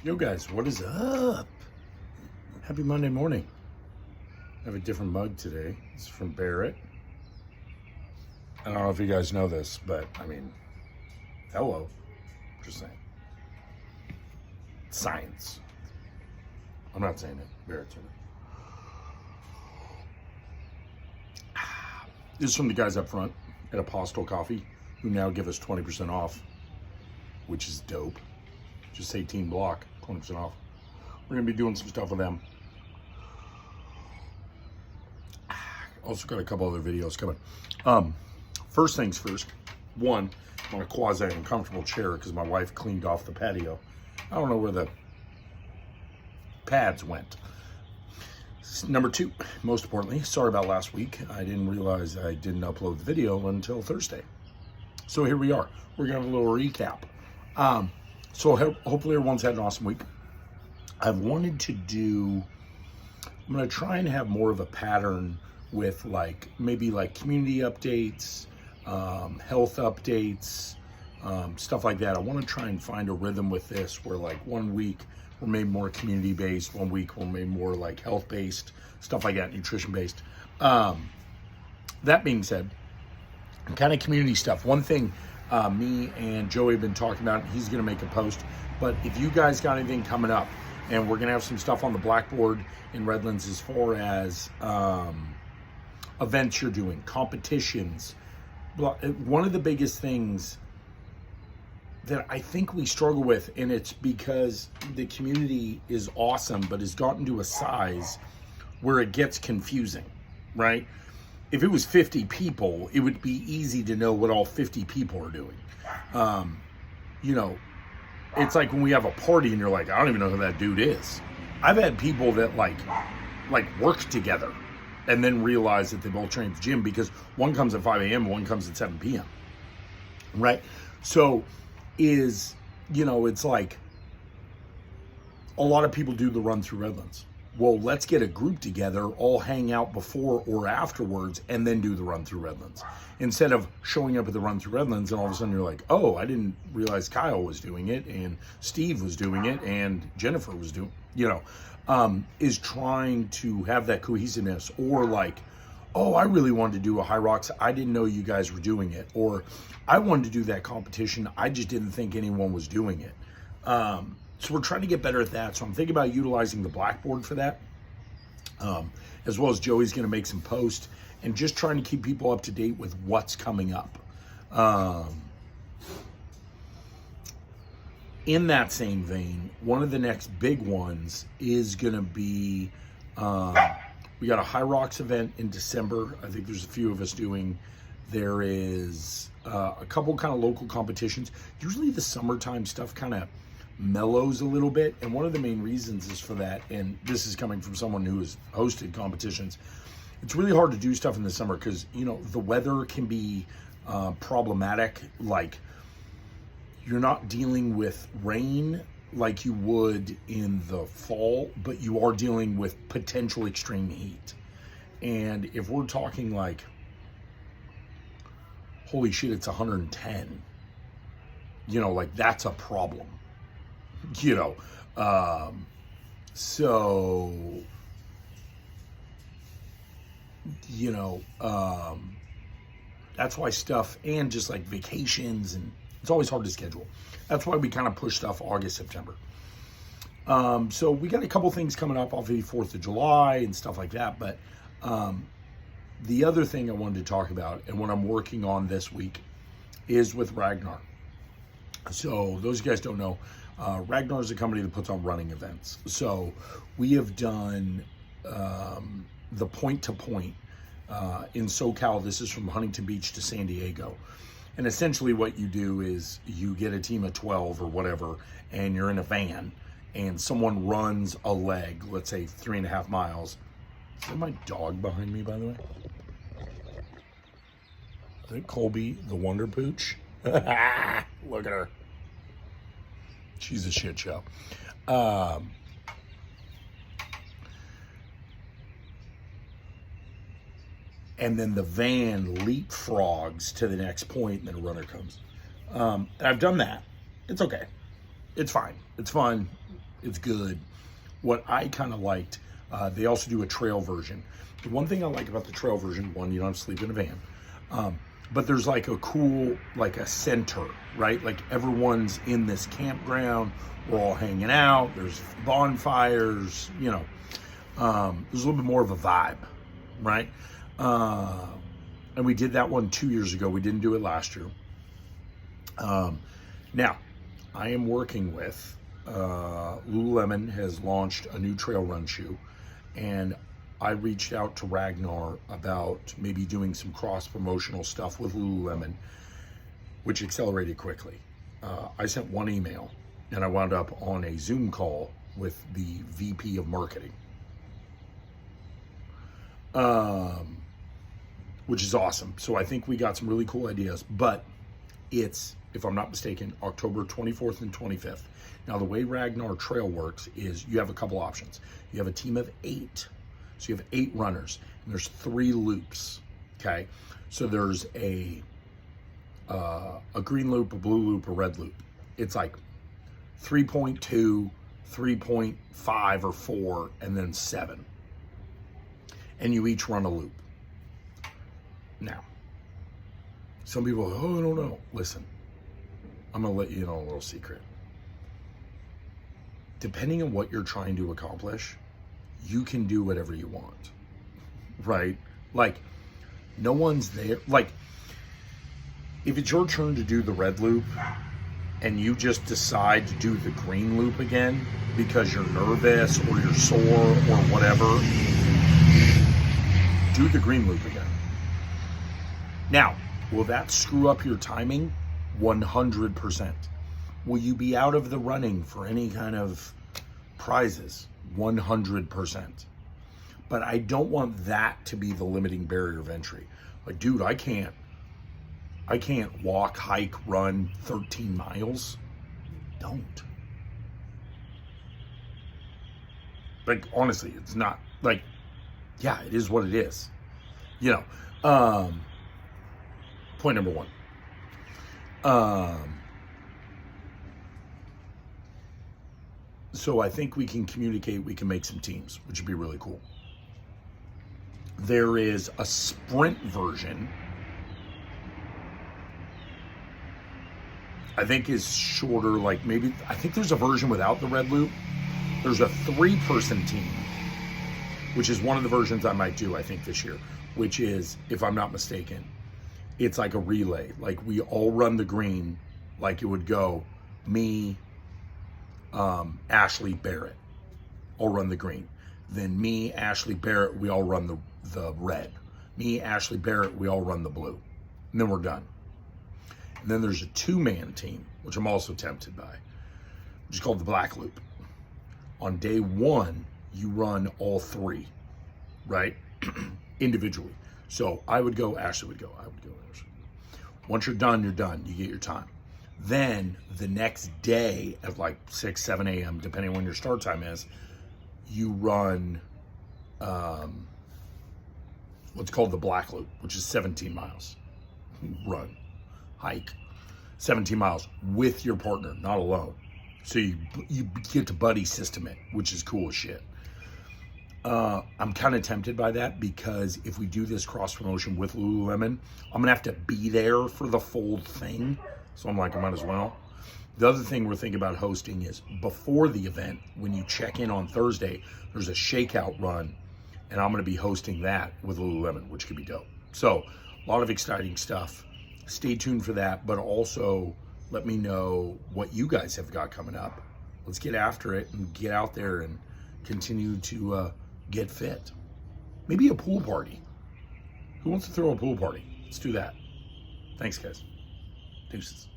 Yo guys, what is up? Happy Monday morning. I have a different mug today. It's from Barrett. I don't know if you guys know this, but I mean, hello. Just saying. Science. I'm not saying it. Barrett's in it. This is from the guys up front at Apostle Coffee, who now give us 20% off, which is dope. Just say Team Block, 20% off. We're gonna be doing some stuff with them. Also got a couple other videos coming. First things first. One, I'm on a quasi uncomfortable chair because my wife cleaned off the patio. I don't know where the pads went. Number two, most importantly, sorry about last week. I didn't realize I didn't upload the video until Thursday. So here we are. We're gonna have a little recap. So hopefully everyone's had an awesome week. I've wanted to do, I'm gonna try and have more of a pattern with maybe community updates, health updates, stuff like that. I wanna try and find a rhythm with this where 1 week we're maybe more community based, 1 week we're maybe more health based, stuff like that, nutrition based. That being said, kind of community stuff. One thing me and Joey have been talking about, he's gonna make a post, but if you guys got anything coming up, and we're gonna have some stuff on the Blackboard in Redlands as far as events you're doing, competitions. One of the biggest things that I think we struggle with, and it's because the community is awesome, but has gotten to a size where it gets confusing, right? If it was 50 people, it would be easy to know what all 50 people are doing. It's like when we have a party and you're like, I don't even know who that dude is. I've had people that work together and then realize that they both train at the gym because one comes at 5 a.m. and one comes at 7 p.m. Right? So it's like a lot of people do the run through Redlands. Well, let's get a group together, all hang out before or afterwards, and then do the run through Redlands. Instead of showing up at the run through Redlands and all of a sudden you're like, oh, I didn't realize Kyle was doing it, and Steve was doing it, and Jennifer was doing, is trying to have that cohesiveness, or oh, I really wanted to do a High Rocks. I didn't know you guys were doing it. Or I wanted to do that competition. I just didn't think anyone was doing it. So we're trying to get better at that. So I'm thinking about utilizing the Blackboard for that, as well as Joey's going to make some posts and just trying to keep people up to date with what's coming up. In that same vein, one of the next big ones is going to be, we got a High Rocks event in December. I think there's a few of us doing. There is a couple kind of local competitions. Usually the summertime stuff kind of mellows a little bit, and one of the main reasons is for that, and this is coming from someone who has hosted competitions. It's really hard to do stuff in the summer because the weather can be problematic. You're not dealing with rain like you would in the fall, but you are dealing with potential extreme heat. And if we're talking holy shit, it's 110, that's a problem. That's why stuff, and just vacations, and it's always hard to schedule. That's why we kind of push stuff August, September. So we got a couple things coming up off the 4th of July and stuff like that. But the other thing I wanted to talk about, and what I'm working on this week, is with Ragnar. So those of you guys don't know, Ragnar is a company that puts on running events. So we have done the Point to Point in SoCal. This is from Huntington Beach to San Diego. And essentially what you do is you get a team of 12 or whatever, and you're in a van, and someone runs a leg, let's say 3.5 miles. Is that my dog behind me, by the way? I think Colby, the Wonder Pooch. Look at her. She's a shit show. And then the van leapfrogs to the next point, and then a runner comes. And I've done that. It's okay. It's fine. It's fun. It's good. What I kind of liked, they also do a trail version. The one thing I like about the trail version, one, you don't have to sleep in a van. But there's like a cool, like a center, right? Like everyone's in this campground. We're all hanging out. There's bonfires, you know. There's a little bit more of a vibe, right? And we did that one 2 years ago. We didn't do it last year. Now, I am working with, Lululemon has launched a new trail run shoe, and I reached out to Ragnar about maybe doing some cross-promotional stuff with Lululemon, which accelerated quickly. I sent one email, and I wound up on a Zoom call with the VP of marketing, which is awesome. So I think we got some really cool ideas, but it's, if I'm not mistaken, October 24th and 25th. Now, the way Ragnar Trail works is you have a couple options. You have a team of 8. So you have 8 runners, and there's 3 loops, okay? So there's a green loop, a blue loop, a red loop. It's like 3.2, 3.5 or 4, and then 7. And you each run a loop. Now, some people, oh, I don't know. Listen, I'm gonna let you know a little secret. Depending on what you're trying to accomplish, you can do whatever you want, right? Like, no one's there. Like, if it's your turn to do the red loop and you just decide to do the green loop again because you're nervous or you're sore or whatever, do the green loop again. Now, will that screw up your timing? 100%. Will you be out of the running for any kind of prizes? 100%. But I don't want that to be the limiting barrier of entry. Like, dude, I can't walk, hike, run 13 miles. Don't. Like, honestly, it's not, like, yeah, it is what it is. You know, point number 1. So I think we can communicate, we can make some teams, which would be really cool. There is a sprint version. I think is shorter, like maybe, I think there's a version without the red loop. There's a 3-person team, which is one of the versions I might do, I think, this year, which is, if I'm not mistaken, it's like a relay. Like, we all run the green, like it would go, me, Ashley, Barrett, all run the green. Then me, Ashley, Barrett, we all run the red. Me, Ashley, Barrett, we all run the blue. And then we're done. And then there's a 2-man team, which I'm also tempted by, which is called the black loop. On day 1, you run all 3, right? Individually. So I would go, Ashley would go, I would go, Ashley would go. Once you're done, you get your time. Then the next day at like 6, 7 a.m., depending on when your start time is, you run what's called the black loop, which is 17 miles. Run, hike, 17 miles with your partner, not alone. So you get to buddy system it, which is cool as shit. I'm kind of tempted by that, because if we do this cross promotion with Lululemon, I'm gonna have to be there for the full thing. So I'm like, I might as well. The other thing we're thinking about hosting is before the event, when you check in on Thursday, there's a shakeout run, and I'm gonna be hosting that with Lululemon, which could be dope. So a lot of exciting stuff. Stay tuned for that, but also let me know what you guys have got coming up. Let's get after it and get out there and continue to get fit. Maybe a pool party. Who wants to throw a pool party? Let's do that. Thanks, guys. Deuces.